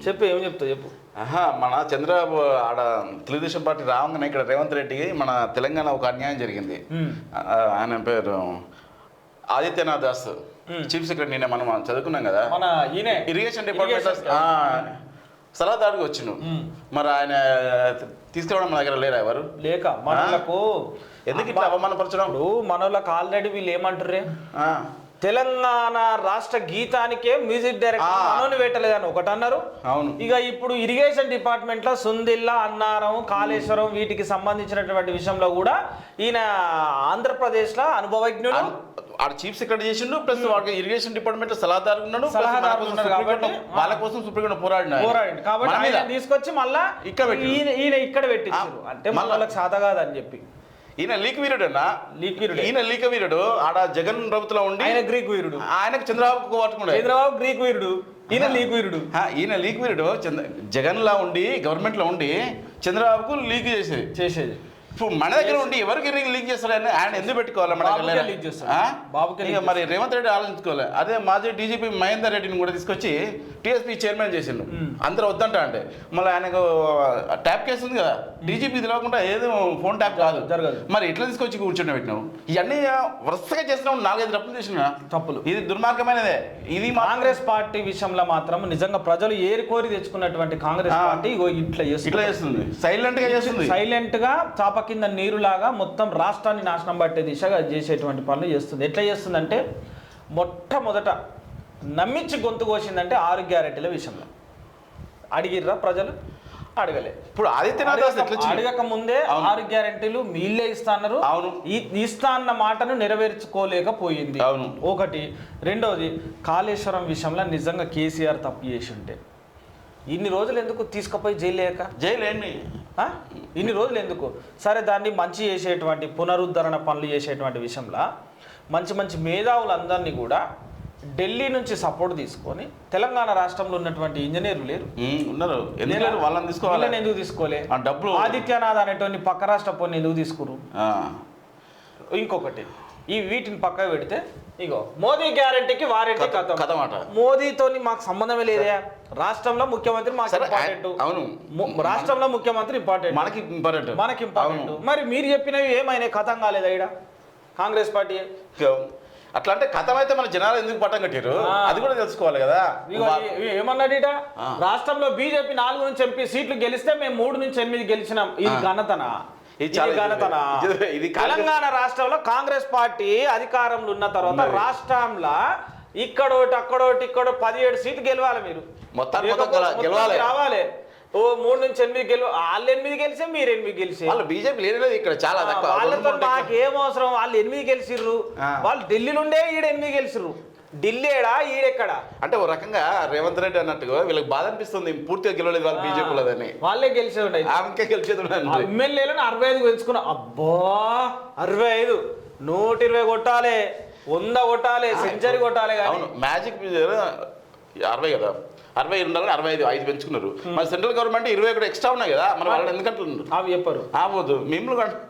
చెప్పు ఏం చెప్తావు చెప్పు. మన చంద్రబాబు ఆడ తెలుగుదేశం పార్టీ రావంగానే ఇక్కడ రేవంత్ రెడ్డికి మన తెలంగాణ ఒక అన్యాయం జరిగింది. ఆయన పేరు ఆదిత్యనాథ్ దాస్, చీఫ్ సెక్రటరీ. నిన్న మనం చదువుకున్నాం కదా, మన ఇరిగేషన్ డిపార్ట్మెంట్ సలహాదారుగా వచ్చిండు. మరి ఆయన తీసుకురావడం మన దగ్గర లేరా ఎవరు లేక మనలకు ఎందుకు ఇట్లా అవమానపరచడం? మనోళ్ళకి ఆల్రెడీ వీళ్ళు ఏమంటారే, తెలంగాణ రాష్ట్ర గీతానికే మ్యూజిక్ డైరెక్టర్ మనోని పెట్టలేదని ఒకటి అన్నారు. అవును. ఇక ఇప్పుడు ఇరిగేషన్ డిపార్ట్మెంట్ లో సుందిల్లా, అన్నారం, కాళేశ్వరం వీటికి సంబంధించినటువంటి విషయంలో కూడా ఈయన ఆంధ్రప్రదేశ్ లో అనుభవజ్ఞుడు, ఆడ చీఫ్ సెక్రటరీ చేసిండు, ప్లస్ వాళ్ళకి ఇరిగేషన్ డిపార్ట్మెంట్ సలహాదారు ఉన్నాడు. వాళ్ళ కోసం సుప్రీంకోర్టు పోరాడినాడు కాబట్టి ఆయన తీసుకొచ్చి మళ్ళా ఈయన ఇక్కడ పెట్టించారు. అంటే మళ్ళీ వాళ్ళకి సాధ కాదని చెప్పి ఈయన లీక్ వీరుడు అన్న, ఈయన లీక వీరుడు. ఆడ జగన్ ప్రభుత్వంలో ఉండి ఆయన గ్రీక్ వీరుడు, ఆయనకు చంద్రబాబు పట్టుకున్నాడు. చంద్రబాబు గ్రీక్ వీరుడు, ఈయన లీక్ వీరుడు. ఈయన లీక్ వీరుడు జగన్ లా ఉండి గవర్నమెంట్ లో ఉండి చంద్రబాబుకు లీక్ చేసేది. ఇప్పుడు మన దగ్గర ఉండి ఎవరికి లీక్ చేస్తారని ఆయన ఎందుకు పెట్టుకోవాలి? మన దగ్గర మరి రేవంత్ రెడ్డి ఆలోచించుకోవాలి. అదే మాజీ డీజీపీ మహేందర్ రెడ్డిని కూడా తీసుకొచ్చి టీఎస్పీ చైర్మన్ చేసిండు. అందరూ వద్దంట అంటే మళ్ళీ ఆయనకు ట్యాప్ కేసు ఉంది కదా, డీజీపీ తెలియకుండా ఏదో ఫోన్ ట్యాప్ కాదు జరగదు. మరి ఎట్లా తీసుకొచ్చి కూర్చుంటే పెట్టినావు? ఇవన్నీ వరుసగా చేసినావు, 4-5 తప్పులు చేసిన తప్పులు. ఇది దుర్మార్గమైనదే. ఇది కాంగ్రెస్ పార్టీ విషయంలో మాత్రం నిజంగా ప్రజలు ఏరుకోరి తెచ్చుకున్నటువంటి కాంగ్రెస్ పార్టీ ఇట్లా చేస్తుంది, సైలెంట్ గా చేస్తుంది. సైలెంట్ గా చాప కింద నీరులాగా మొత్తం రాష్ట్రాన్ని నాశనం పట్టే దిశగా చేసేటువంటి పనులు చేస్తుంది. ఎట్లా చేస్తుందంటే, మొట్టమొదట నమ్మించి గొంతు కోసిందంటే 6 గ్యారెంటీల విషయంలో. అడిగిర్రా ప్రజలు? అడగలే. ఇప్పుడు ఆదిత్యనాథ్ అడగక ముందే 6 గ్యారెంటీలు మీళ్ళే ఇస్తాన్నారు. ఇస్తా అన్న మాటను నెరవేర్చుకోలేకపోయింది. ఒకటి. రెండవది, కాళేశ్వరం విషయంలో నిజంగా కేసీఆర్ తప్పు చేసి ఉంటే ఇన్ని రోజులు ఎందుకు తీసుకుపోయి జైలేండి? ఇన్ని రోజులు ఎందుకు? సరే, దాన్ని మంచి చేసేటువంటి పునరుద్ధరణ పనులు చేసేటువంటి విషయంలో మంచి మంచి మేధావులందరినీ కూడా ఢిల్లీ నుంచి సపోర్ట్ తీసుకొని తెలంగాణ రాష్ట్రంలో ఉన్నటువంటి ఇంజనీర్లు ఉన్నారు, వాళ్ళని ఎందుకు తీసుకోలే? డబ్బులు ఆదిత్యనాథ్ అనేటువంటి పక్క రాష్ట్ర పని ఎందుకు తీసుకురు? ఇంకొకటి, వీటిని పక్కకు పెడితే ఇగో మోదీ గ్యారెంటీకి వారెంటీ కథ. మోదీతో మాకు సంబంధమే లేదే. రాష్ట్రంలో ముఖ్యమంత్రి మాకు ఇంపార్టెంట్. అవును, రాష్ట్రంలో ముఖ్యమంత్రి ఇంపార్టెంట్, మనకి ఇంపార్టెంట్. మరి మీరు చెప్పినవి ఏమైనా కథం కాలేదా ఇక్కడ కాంగ్రెస్ పార్టీ? అట్లా అంటే కథం అయితే మన జనాలు ఎందుకు పట్టం కట్టారు అది కూడా తెలుసుకోవాలి కదా. ఏమన్నాడు ఇట, రాష్ట్రంలో బీజేపీ 4 నుంచి ఎంపీ సీట్లు గెలిస్తే మేము 3 నుంచి 8 గెలిచినాం. ఇది ఘనతనా? తెలంగాణ రాష్ట్రంలో కాంగ్రెస్ పార్టీ అధికారంలో ఉన్న తర్వాత రాష్ట్రంలో ఇక్కడోటి అక్కడోటి 17 సీట్లు గెలవాలి. మీరు రావాలి. 3 నుంచి 8 వాళ్ళు 8 గెలిచే మీరు 8 గెలిచే. వాళ్ళు బీజేపీ లేదు ఇక్కడ చాలా తక్కువ. వాళ్ళతో నాకేం అవసరం? వాళ్ళు 8 గెలిచిర్రు. వాళ్ళు ఢిల్లీలో ఉండే 8 గెలిచిర్రు. ఢిల్లీ ఏడా ఈడెక్కడ? అంటే ఓ రకంగా రేవంత్ రెడ్డి అన్నట్టుగా వీళ్ళకి బాధ అనిపిస్తుంది, పూర్తిగా గెలవలేదు వాళ్ళు బీజేపీలోదని. వాళ్ళే గెలిచేది, ఎమ్మెల్యేలను 65 పెంచుకున్నా. అబ్బా 65, 120 కొట్టాలి, 100 కొట్టాలి, సెంచరీ కొట్టాలి. మ్యాజిక్ 60 కదా, 60 ఉండాలని 65 పెంచుకున్నారు. మరి సెంట్రల్ గవర్నమెంట్ 20 కూడా ఎక్స్ట్రా ఉన్నాయి కదా, మరి వాళ్ళని ఎందుకంటున్నారు? అవి చెప్పరు. ఆపోదు మిమ్మల్ని